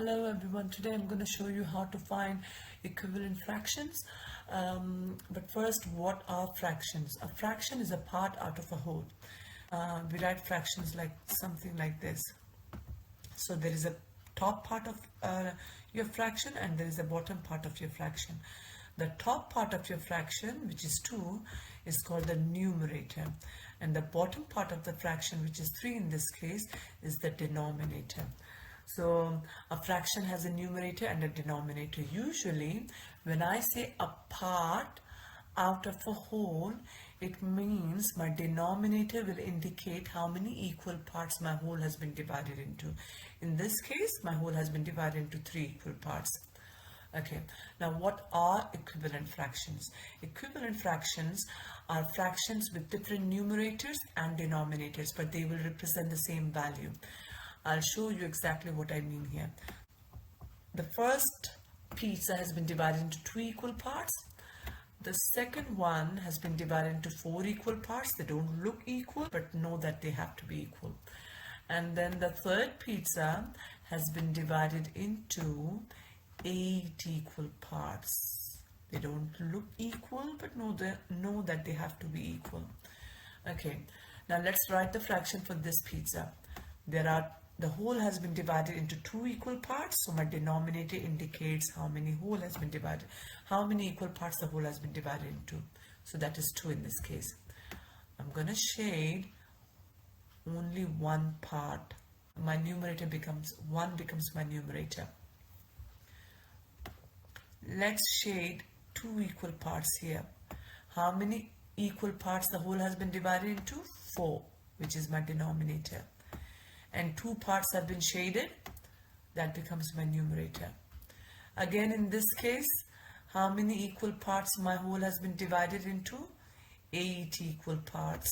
Hello everyone, today I'm going to show you how to find equivalent fractions. But first, what are fractions? A fraction is a part out of a whole. We write fractions like something like this. So there is a top part of your fraction and there is a bottom part of your fraction. The top part of your fraction, which is 2, is called the numerator, and the bottom part of the fraction, which is 3 in this case, is the denominator. So a fraction has a numerator and a denominator. Usually when I say a part out of a whole, it means my denominator will indicate how many equal parts my whole has been divided into. In this case, my whole has been divided into 3 equal parts. Okay, now what are equivalent fractions? Equivalent fractions are fractions with different numerators and denominators, but they will represent the same value. I'll show you exactly what I mean here. The first pizza has been divided into 2 equal parts. The second one has been divided into 4 equal parts. They don't look equal, but know that they have to be equal. And then the third pizza has been divided into 8 equal parts. They don't look equal, but know that they have to be equal. Okay, now let's write the fraction for this pizza. The whole has been divided into 2 equal parts, so my denominator indicates how many whole has been divided, how many equal parts the whole has been divided into. So that is 2 in this case. I'm going to shade only one part. My numerator becomes my numerator. Let's shade 2 equal parts here. How many equal parts the whole has been divided into? 4, which is my denominator. And 2 parts have been shaded. That becomes my numerator. Again, in this case, how many equal parts my whole has been divided into? 8 equal parts.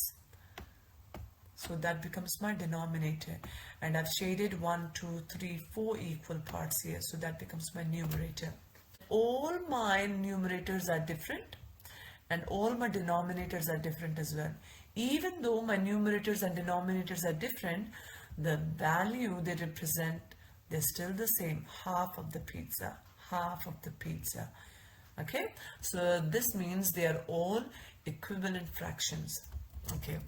So that becomes my denominator. And I've shaded 1, 2, 3, 4 equal parts here. So that becomes my numerator. All my numerators are different and all my denominators are different as well. Even though my numerators and denominators are different, the value they represent, they're still the same. Half of the pizza. Okay, so this means they are all equivalent fractions. Okay,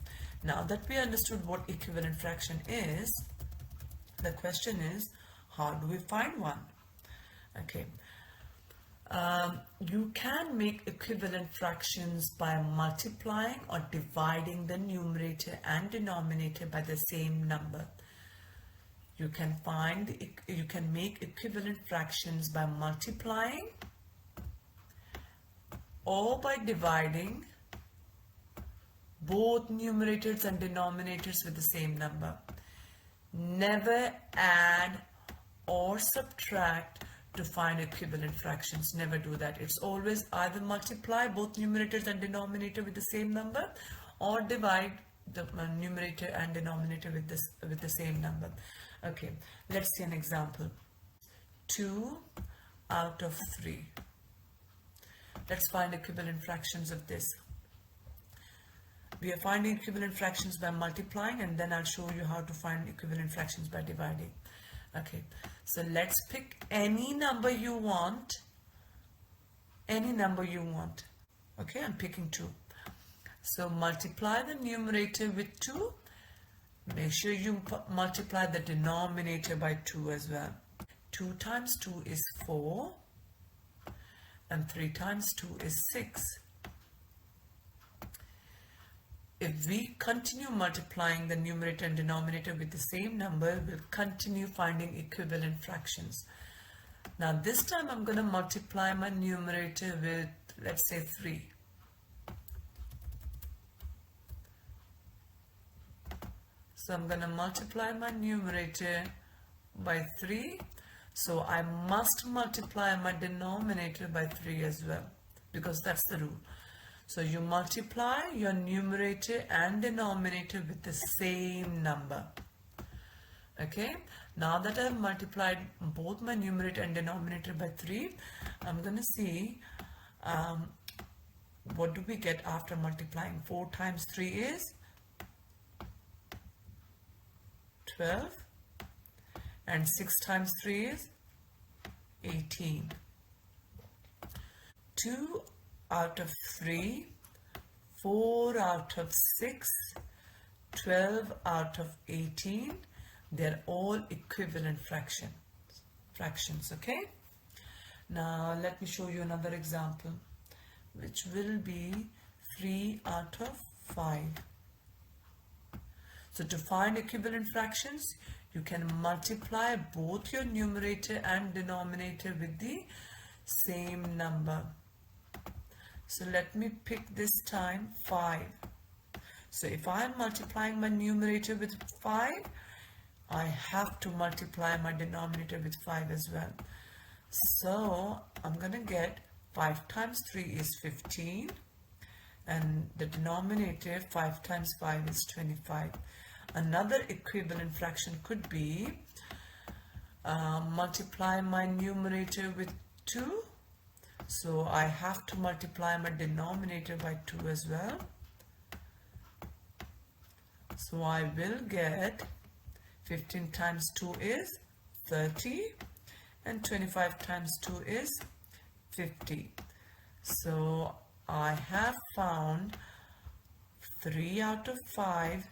now that we understood what equivalent fraction is, the question is, how do we find one? Okay, you can make equivalent fractions by multiplying or dividing the numerator and denominator by the same number. You can make equivalent fractions by multiplying or by dividing both numerators and denominators with the same number. Never add or subtract to find equivalent fractions. Never do that. It's always either multiply both numerators and denominator with the same number or divide the numerator and denominator with the same number. Okay, let's see an example. 2 out of 3. Let's find equivalent fractions of this. We are finding equivalent fractions by multiplying, and then I'll show you how to find equivalent fractions by dividing. Okay, so let's pick any number you want. Okay, I'm picking 2. So multiply the numerator with 2. Make sure you multiply the denominator by 2 as well. 2 times 2 is 4 and 3 times 2 is 6. If we continue multiplying the numerator and denominator with the same number, we'll continue finding equivalent fractions. Now this time I'm going to multiply my numerator with, let's say, 3. So I'm going to multiply my numerator by 3. So I must multiply my denominator by 3 as well, because that's the rule. So you multiply your numerator and denominator with the same number. Okay, now that I've multiplied both my numerator and denominator by 3, I'm going to see what do we get after multiplying. 4 times 3 is 12 and 6 times 3 is 18. 2 out of 3, 4 out of 6, 12 out of 18. They're all equivalent fractions, okay? Now let me show you another example, which will be 3 out of 5. So to find equivalent fractions, you can multiply both your numerator and denominator with the same number. So let me pick this time 5. So if I am multiplying my numerator with 5, I have to multiply my denominator with 5 as well. So I'm going to get 5 times 3 is 15, and the denominator 5 times 5 is 25. Another equivalent fraction could be multiply my numerator with 2. So I have to multiply my denominator by 2 as well. So I will get 15 times 2 is 30, and 25 times 2 is 50. So I have found 3 out of 5,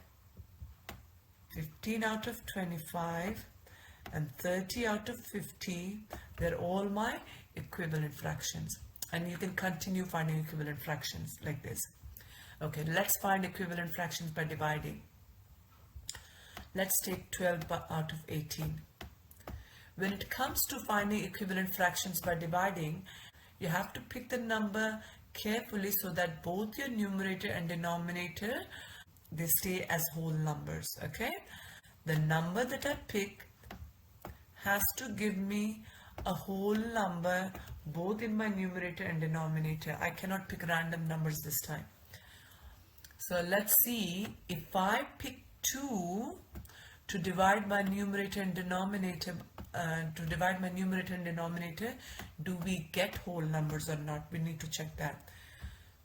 15 out of 25, and 30 out of 50. They're all my equivalent fractions, and you can continue finding equivalent fractions like this. Okay, let's find equivalent fractions by dividing. Let's take 12 out of 18. When it comes to finding equivalent fractions by dividing, you have to pick the number carefully so that both your numerator and denominator, they stay as whole numbers, okay? The number that I pick has to give me a whole number both in my numerator and denominator. I cannot pick random numbers this time. So let's see, if I pick 2 to divide my numerator and denominator, do we get whole numbers or not? We need to check that.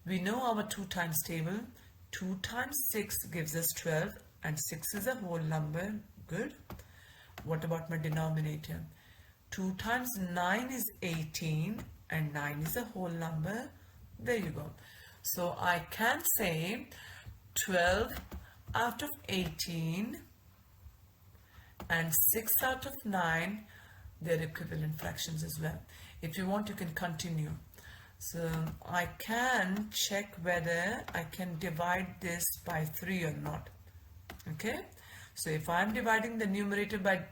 We know our 2 times table. 2 times 6 gives us 12, and 6 is a whole number. Good. What about my denominator? 2 times 9 is 18, and 9 is a whole number. There you go. So I can say 12 out of 18 and 6 out of 9, they're equivalent fractions as well. If you want, you can continue. So I can check whether I can divide this by 3 or not. Okay, so if I'm dividing the numerator by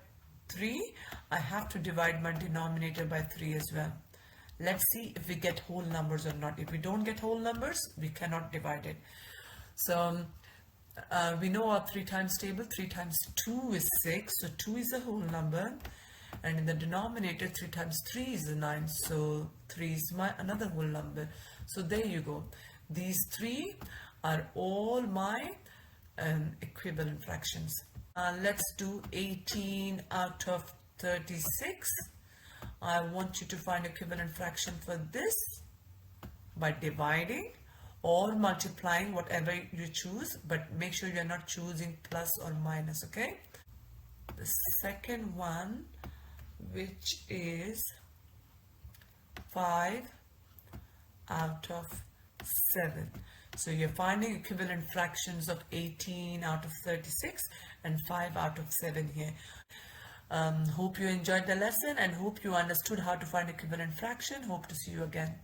3, I have to divide my denominator by 3 as well. Let's see if we get whole numbers or not. If we don't get whole numbers, we cannot divide it. So we know our 3 times table. 3 times 2 is 6, so 2 is a whole number, and in the denominator 3 times 3 is 9, so 3 is another whole number. So there you go. These 3 are all my equivalent fractions. Let's do 18 out of 36. I want you to find equivalent fraction for this by dividing or multiplying, whatever you choose, but make sure you're not choosing plus or minus, okay? The second one, which is 5 out of 7. So you're finding equivalent fractions of 18 out of 36 and 5 out of 7 here. Hope you enjoyed the lesson and hope you understood how to find equivalent fraction. Hope to see you again.